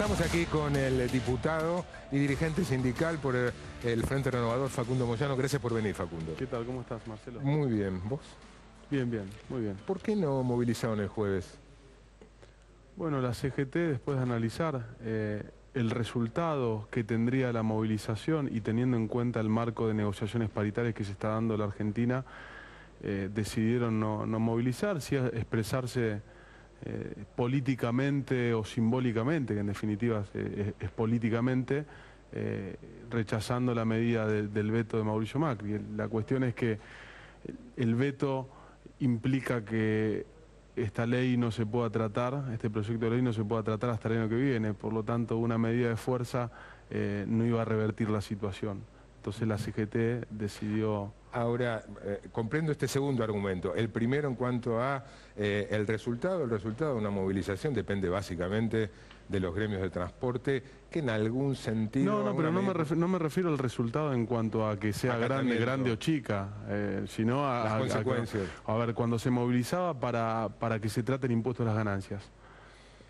Estamos aquí con el diputado y dirigente sindical por el Frente Renovador, Facundo Moyano. Gracias por venir, Facundo. ¿Qué tal? ¿Cómo estás, Marcelo? Muy bien. ¿Vos? Bien, bien, muy bien. ¿Por qué no movilizaron el jueves? Bueno, la CGT, después de analizar el resultado que tendría la movilización y teniendo en cuenta el marco de negociaciones paritarias que se está dando en la Argentina, decidieron no movilizar, sí expresarse políticamente o simbólicamente, que en definitiva es políticamente, rechazando la medida del veto de Mauricio Macri. La cuestión es que el veto implica que esta ley no se pueda tratar, este proyecto de ley no se pueda tratar hasta el año que viene, por lo tanto una medida de fuerza no iba a revertir la situación. Entonces la CGT decidió... Ahora, comprendo este segundo argumento. El primero en cuanto a el resultado de una movilización depende básicamente de los gremios de transporte, que en algún sentido... No, pero no me refiero al resultado en cuanto a que sea grande o chica, sino a... Las consecuencias. A ver, cuando se movilizaba para que se traten impuestos a las ganancias,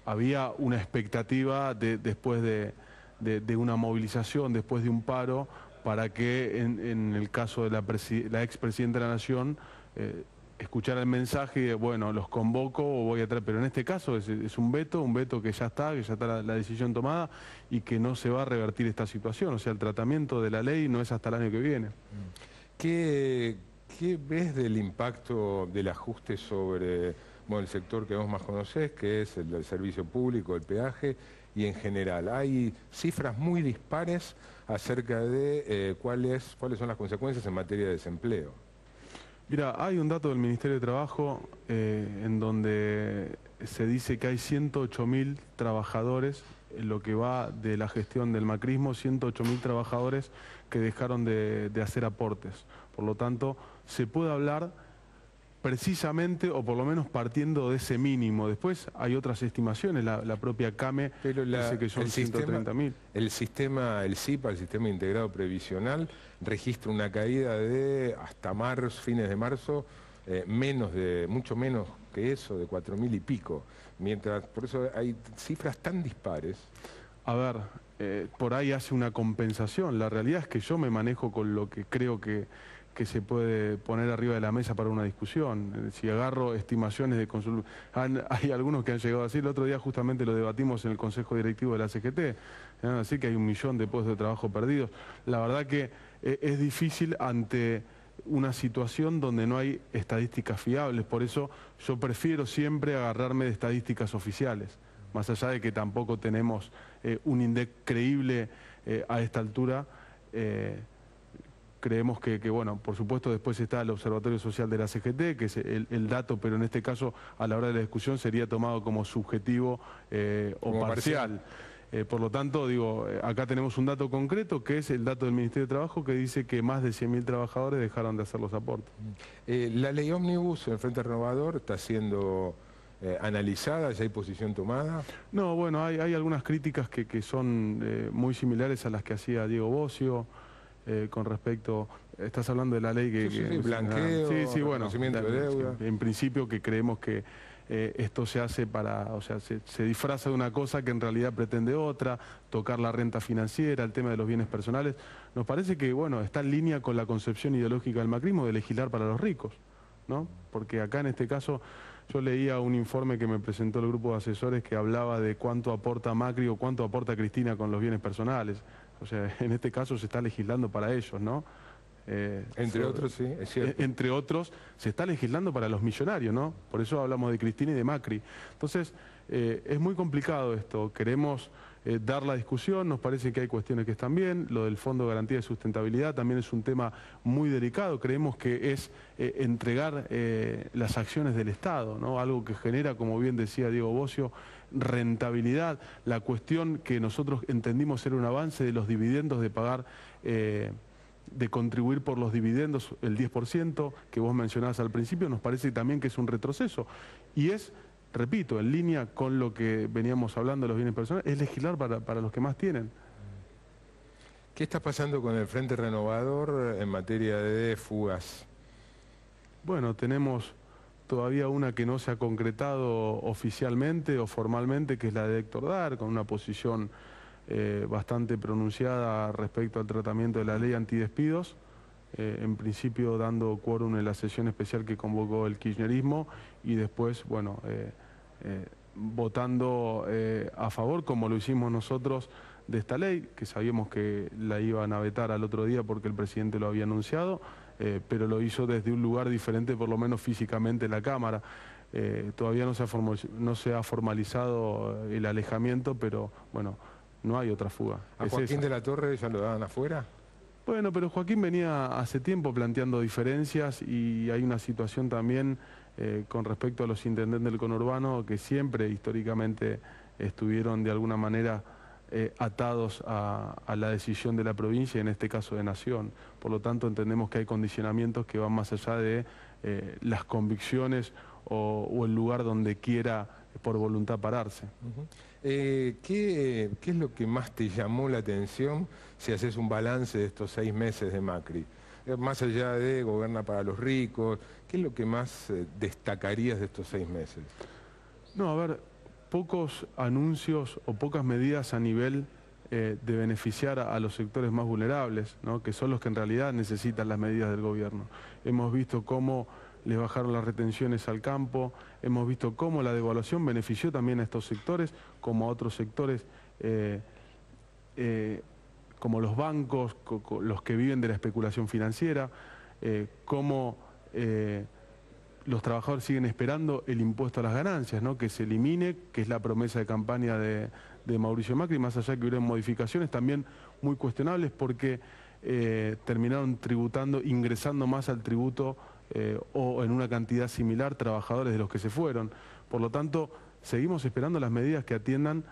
había una expectativa después de una movilización, después de un paro, para que en el caso de la expresidenta de la Nación escuchara el mensaje de, bueno, los convoco o voy a traer, pero en este caso es un veto que ya está la decisión tomada y que no se va a revertir esta situación, o sea, el tratamiento de la ley no es hasta el año que viene. ¿Qué ves del impacto del ajuste sobre el sector que vos más conocés, que es el del servicio público, el peaje, y en general? Hay cifras muy dispares acerca de cuáles son las consecuencias en materia de desempleo. Mira, hay un dato del Ministerio de Trabajo en donde se dice que hay 108.000 trabajadores, en lo que va de la gestión del macrismo, 108.000 trabajadores que dejaron de hacer aportes. Por lo tanto, se puede hablar precisamente, o por lo menos partiendo de ese mínimo. Después hay otras estimaciones, la propia CAME dice que son 130.000. El sistema, el SIPA, el Sistema Integrado Previsional, registra una caída de hasta marzo, fines de marzo, mucho menos que eso, de 4.000 y pico. Por eso hay cifras tan dispares. A ver, por ahí hace una compensación. La realidad es que yo me manejo con lo que creo que se puede poner arriba de la mesa para una discusión. Si agarro estimaciones de hay algunos que han llegado así. El otro día justamente lo debatimos en el Consejo Directivo de la CGT, así que hay 1 millón de puestos de trabajo perdidos. La verdad que es difícil ante una situación donde no hay estadísticas fiables, por eso yo prefiero siempre agarrarme de estadísticas oficiales, más allá de que tampoco tenemos un INDEC creíble a esta altura. Creemos que, bueno, por supuesto después está el Observatorio Social de la CGT, que es el dato, pero en este caso a la hora de la discusión sería tomado como subjetivo o parcial. Por lo tanto, digo, acá tenemos un dato concreto, que es el dato del Ministerio de Trabajo, que dice que más de 100.000 trabajadores dejaron de hacer los aportes. La ley ómnibus en el Frente Renovador está siendo analizada, ¿ya hay posición tomada? No, bueno, hay algunas críticas que son muy similares a las que hacía Diego Bocio, con respecto, estás hablando de la ley que blanqueo, bueno, reconocimiento de deuda. En principio que creemos que esto se hace o sea, se disfraza de una cosa que en realidad pretende otra, tocar la renta financiera, el tema de los bienes personales. Nos parece que, bueno, está en línea con la concepción ideológica del macrismo de legislar para los ricos, ¿no? Porque acá en este caso yo leía un informe que me presentó el grupo de asesores que hablaba de cuánto aporta Macri o cuánto aporta Cristina con los bienes personales. O sea, en este caso se está legislando para ellos, ¿no? Entre otros, sí, es cierto. Entre otros, se está legislando para los millonarios, ¿no? Por eso hablamos de Cristina y de Macri. Entonces, es muy complicado esto. Queremos dar la discusión, nos parece que hay cuestiones que están bien. Lo del Fondo de Garantía de Sustentabilidad también es un tema muy delicado. Creemos que es entregar las acciones del Estado, ¿no? Algo que genera, como bien decía Diego Bocio, rentabilidad. La cuestión que nosotros entendimos era un avance de los dividendos, de pagar... de contribuir por los dividendos el 10% que vos mencionabas al principio, nos parece también que es un retroceso. Y es, repito, en línea con lo que veníamos hablando de los bienes personales, es legislar para los que más tienen. ¿Qué está pasando con el Frente Renovador en materia de fugas? Bueno, tenemos todavía una que no se ha concretado oficialmente o formalmente, que es la de Héctor Daer, con una posición bastante pronunciada respecto al tratamiento de la ley antidespidos, en principio dando quórum en la sesión especial que convocó el kirchnerismo y después, bueno, votando a favor, como lo hicimos nosotros, de esta ley, que sabíamos que la iban a vetar al otro día porque el presidente lo había anunciado, pero lo hizo desde un lugar diferente, por lo menos físicamente, en la Cámara. Todavía no se ha formalizado el alejamiento, pero bueno, no hay otra fuga. ¿A Joaquín de la Torre ya lo daban afuera? Bueno, pero Joaquín venía hace tiempo planteando diferencias y hay una situación también con respecto a los intendentes del conurbano que siempre históricamente estuvieron de alguna manera atados a la decisión de la provincia, en este caso de Nación. Por lo tanto, entendemos que hay condicionamientos que van más allá de las convicciones o el lugar donde quiera por voluntad pararse. ¿Qué es lo que más te llamó la atención si haces un balance de estos 6 meses de Macri? Más allá de gobierna para los ricos, ¿qué es lo que más destacarías de estos 6 meses? No, a ver, pocos anuncios o pocas medidas a nivel de beneficiar a los sectores más vulnerables, ¿no? Que son los que en realidad necesitan las medidas del gobierno. Hemos visto cómo les bajaron las retenciones al campo, hemos visto cómo la devaluación benefició también a estos sectores, como a otros sectores, como los bancos, los que viven de la especulación financiera, cómo los trabajadores siguen esperando el impuesto a las ganancias, ¿no? Que se elimine, que es la promesa de campaña de Mauricio Macri, más allá que hubo modificaciones también muy cuestionables porque terminaron tributando, ingresando más al tributo o en una cantidad similar trabajadores de los que se fueron. Por lo tanto, seguimos esperando las medidas que atiendan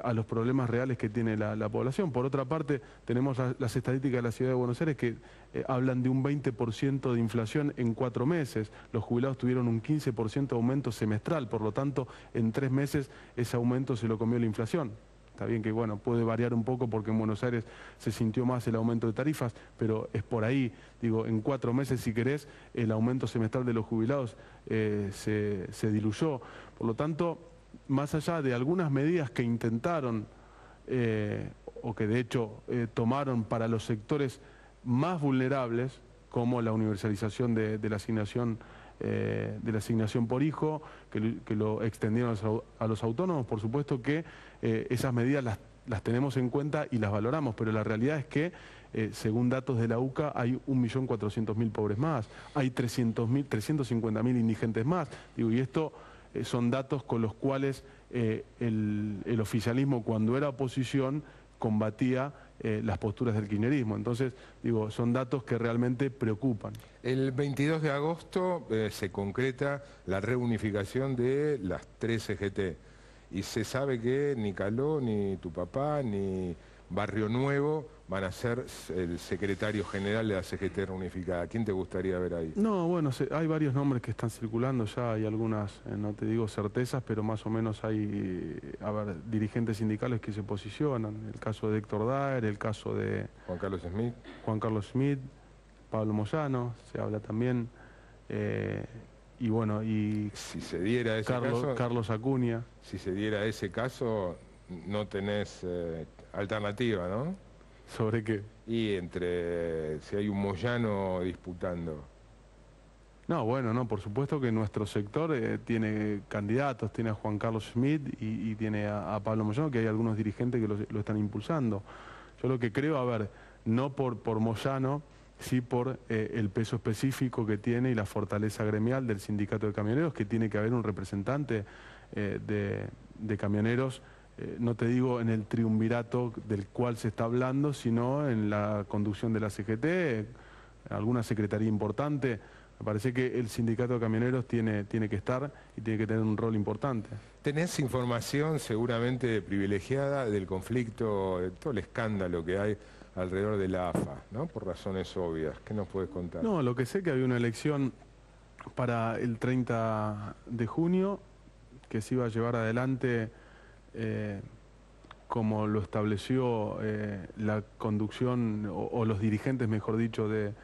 a los problemas reales que tiene la población. Por otra parte, tenemos las estadísticas de la Ciudad de Buenos Aires que hablan de un 20% de inflación en 4 meses. Los jubilados tuvieron un 15% de aumento semestral, por lo tanto, en 3 meses ese aumento se lo comió la inflación. Está bien que, bueno, puede variar un poco porque en Buenos Aires se sintió más el aumento de tarifas, pero es por ahí, digo, en 4 meses, si querés, el aumento semestral de los jubilados se diluyó. Por lo tanto, más allá de algunas medidas que intentaron o que de hecho tomaron para los sectores más vulnerables, como la universalización de la asignación por hijo, que lo extendieron a los autónomos, por supuesto que esas medidas las tenemos en cuenta y las valoramos, pero la realidad es que, según datos de la UCA, hay 1.400.000 pobres más, hay 350.000 indigentes más, digo, y esto son datos con los cuales el oficialismo, cuando era oposición, combatía las posturas del kirchnerismo. Entonces, digo, son datos que realmente preocupan. El 22 de agosto se concreta la reunificación de las 3 CGT y se sabe que ni Caló, ni tu papá, ni Barrio Nuevo van a ser el secretario general de la CGT reunificada. ¿Quién te gustaría ver ahí? No, bueno, hay varios nombres que están circulando ya, hay algunas, no te digo certezas, pero más o menos hay, dirigentes sindicales que se posicionan. El caso de Héctor Daer, el caso de Juan Carlos Smith. Juan Carlos Smith, Pablo Moyano, se habla también, y bueno, y si se diera ese caso, Carlos Acuña. Si se diera ese caso, no tenés alternativa, ¿no? ¿Sobre qué? Y entre si hay un Moyano disputando. No, bueno, no, por supuesto que nuestro sector tiene candidatos, tiene a Juan Carlos Smith y tiene a Pablo Moyano, que hay algunos dirigentes que lo están impulsando. Yo lo que creo, a ver, no por Moyano, sí por el peso específico que tiene y la fortaleza gremial del sindicato de camioneros, que tiene que haber un representante de camioneros, no te digo en el triunvirato del cual se está hablando, sino en la conducción de la CGT, alguna secretaría importante. Me parece que el sindicato de camioneros tiene que estar y tiene que tener un rol importante. Tenés información seguramente privilegiada del conflicto, de todo el escándalo que hay alrededor de la AFA, ¿no? Por razones obvias. ¿Qué nos puedes contar? No, lo que sé que había una elección para el 30 de junio que se iba a llevar adelante como lo estableció la conducción o los dirigentes, mejor dicho, de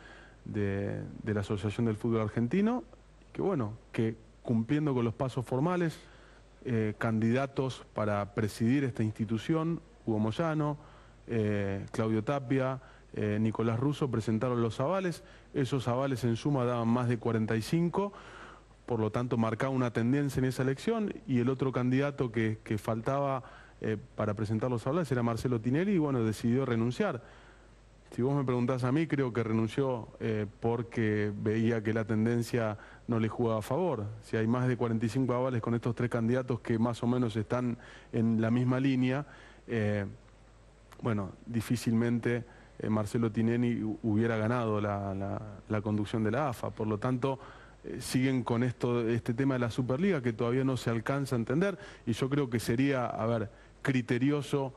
la Asociación del Fútbol Argentino, que bueno, que cumpliendo con los pasos formales, candidatos para presidir esta institución, Hugo Moyano, Claudio Tapia, Nicolás Russo, presentaron los avales. Esos avales en suma daban más de 45, por lo tanto marcaba una tendencia en esa elección, y el otro candidato que faltaba para presentar los avales era Marcelo Tinelli, y bueno, decidió renunciar. Si vos me preguntás a mí, creo que renunció porque veía que la tendencia no le jugaba a favor. Si hay más de 45 avales con estos tres candidatos que más o menos están en la misma línea, bueno, difícilmente Marcelo Tinelli hubiera ganado la conducción de la AFA. Por lo tanto, siguen con este tema de la Superliga que todavía no se alcanza a entender, y yo creo que sería, criterioso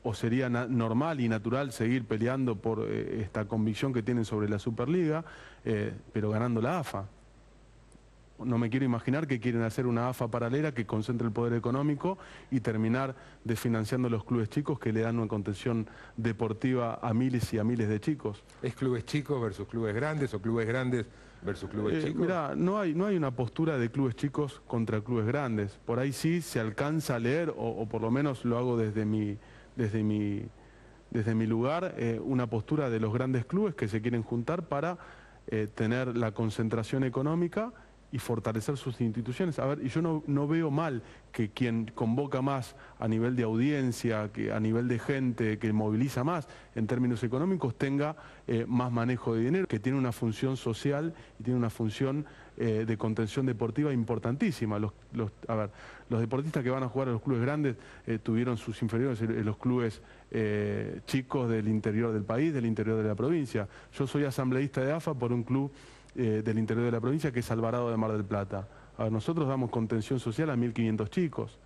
o sería normal y natural seguir peleando por esta convicción que tienen sobre la Superliga, pero ganando la AFA. No me quiero imaginar que quieren hacer una AFA paralela que concentre el poder económico y terminar desfinanciando los clubes chicos que le dan una contención deportiva a miles y a miles de chicos. ¿Es clubes chicos versus clubes grandes o clubes grandes versus clubes chicos? Mirá, no hay una postura de clubes chicos contra clubes grandes. Por ahí sí se alcanza a leer, o por lo menos lo hago desde mi lugar, una postura de los grandes clubes que se quieren juntar para tener la concentración económica y fortalecer sus instituciones. Y yo no veo mal que quien convoca más a nivel de audiencia, que a nivel de gente, que moviliza más en términos económicos, tenga más manejo de dinero, que tiene una función social y tiene una función de contención deportiva importantísima. Los deportistas que van a jugar a los clubes grandes tuvieron sus inferiores en los clubes chicos del interior del país, del interior de la provincia. Yo soy asambleísta de AFA por un club del interior de la provincia, que es Alvarado de Mar del Plata. Nosotros damos contención social a 1.500 chicos,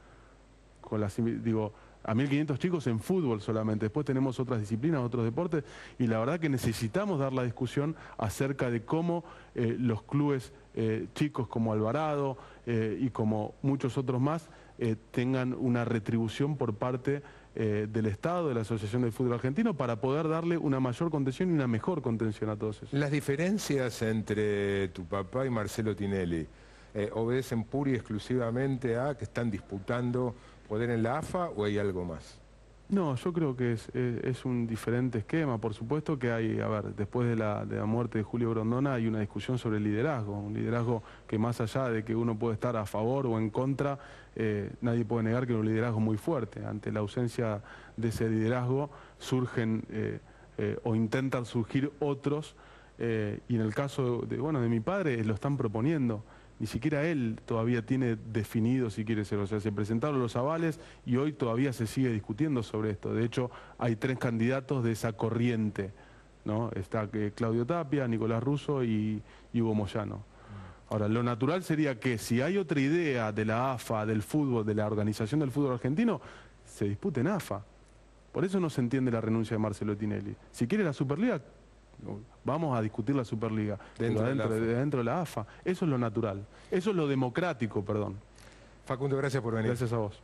a 1.500 chicos en fútbol solamente. Después tenemos otras disciplinas, otros deportes, y la verdad que necesitamos dar la discusión acerca de cómo los clubes chicos como Alvarado y como muchos otros más tengan una retribución por parte del Estado, de la Asociación del Fútbol Argentino, para poder darle una mayor contención y una mejor contención a todos esos. ¿Las diferencias entre tu papá y Marcelo Tinelli obedecen pura y exclusivamente a que están disputando poder en la AFA o hay algo más? No, yo creo que es un diferente esquema. Por supuesto que hay, después de la muerte de Julio Grondona hay una discusión sobre el liderazgo, un liderazgo que más allá de que uno puede estar a favor o en contra, nadie puede negar que es un liderazgo muy fuerte. Ante la ausencia de ese liderazgo surgen o intentan surgir otros, y en el caso de mi padre lo están proponiendo. Ni siquiera él todavía tiene definido si quiere ser. O sea, se presentaron los avales y hoy todavía se sigue discutiendo sobre esto. De hecho, hay 3 candidatos de esa corriente, ¿no? Está Claudio Tapia, Nicolás Russo y Hugo Moyano. Ahora, lo natural sería que si hay otra idea de la AFA, del fútbol, de la organización del fútbol argentino, se dispute en AFA. Por eso no se entiende la renuncia de Marcelo Tinelli. Si quiere la Superliga, vamos a discutir la Superliga dentro de la AFA. Eso es lo natural, eso es lo democrático, perdón. Facundo, gracias por venir. Gracias a vos.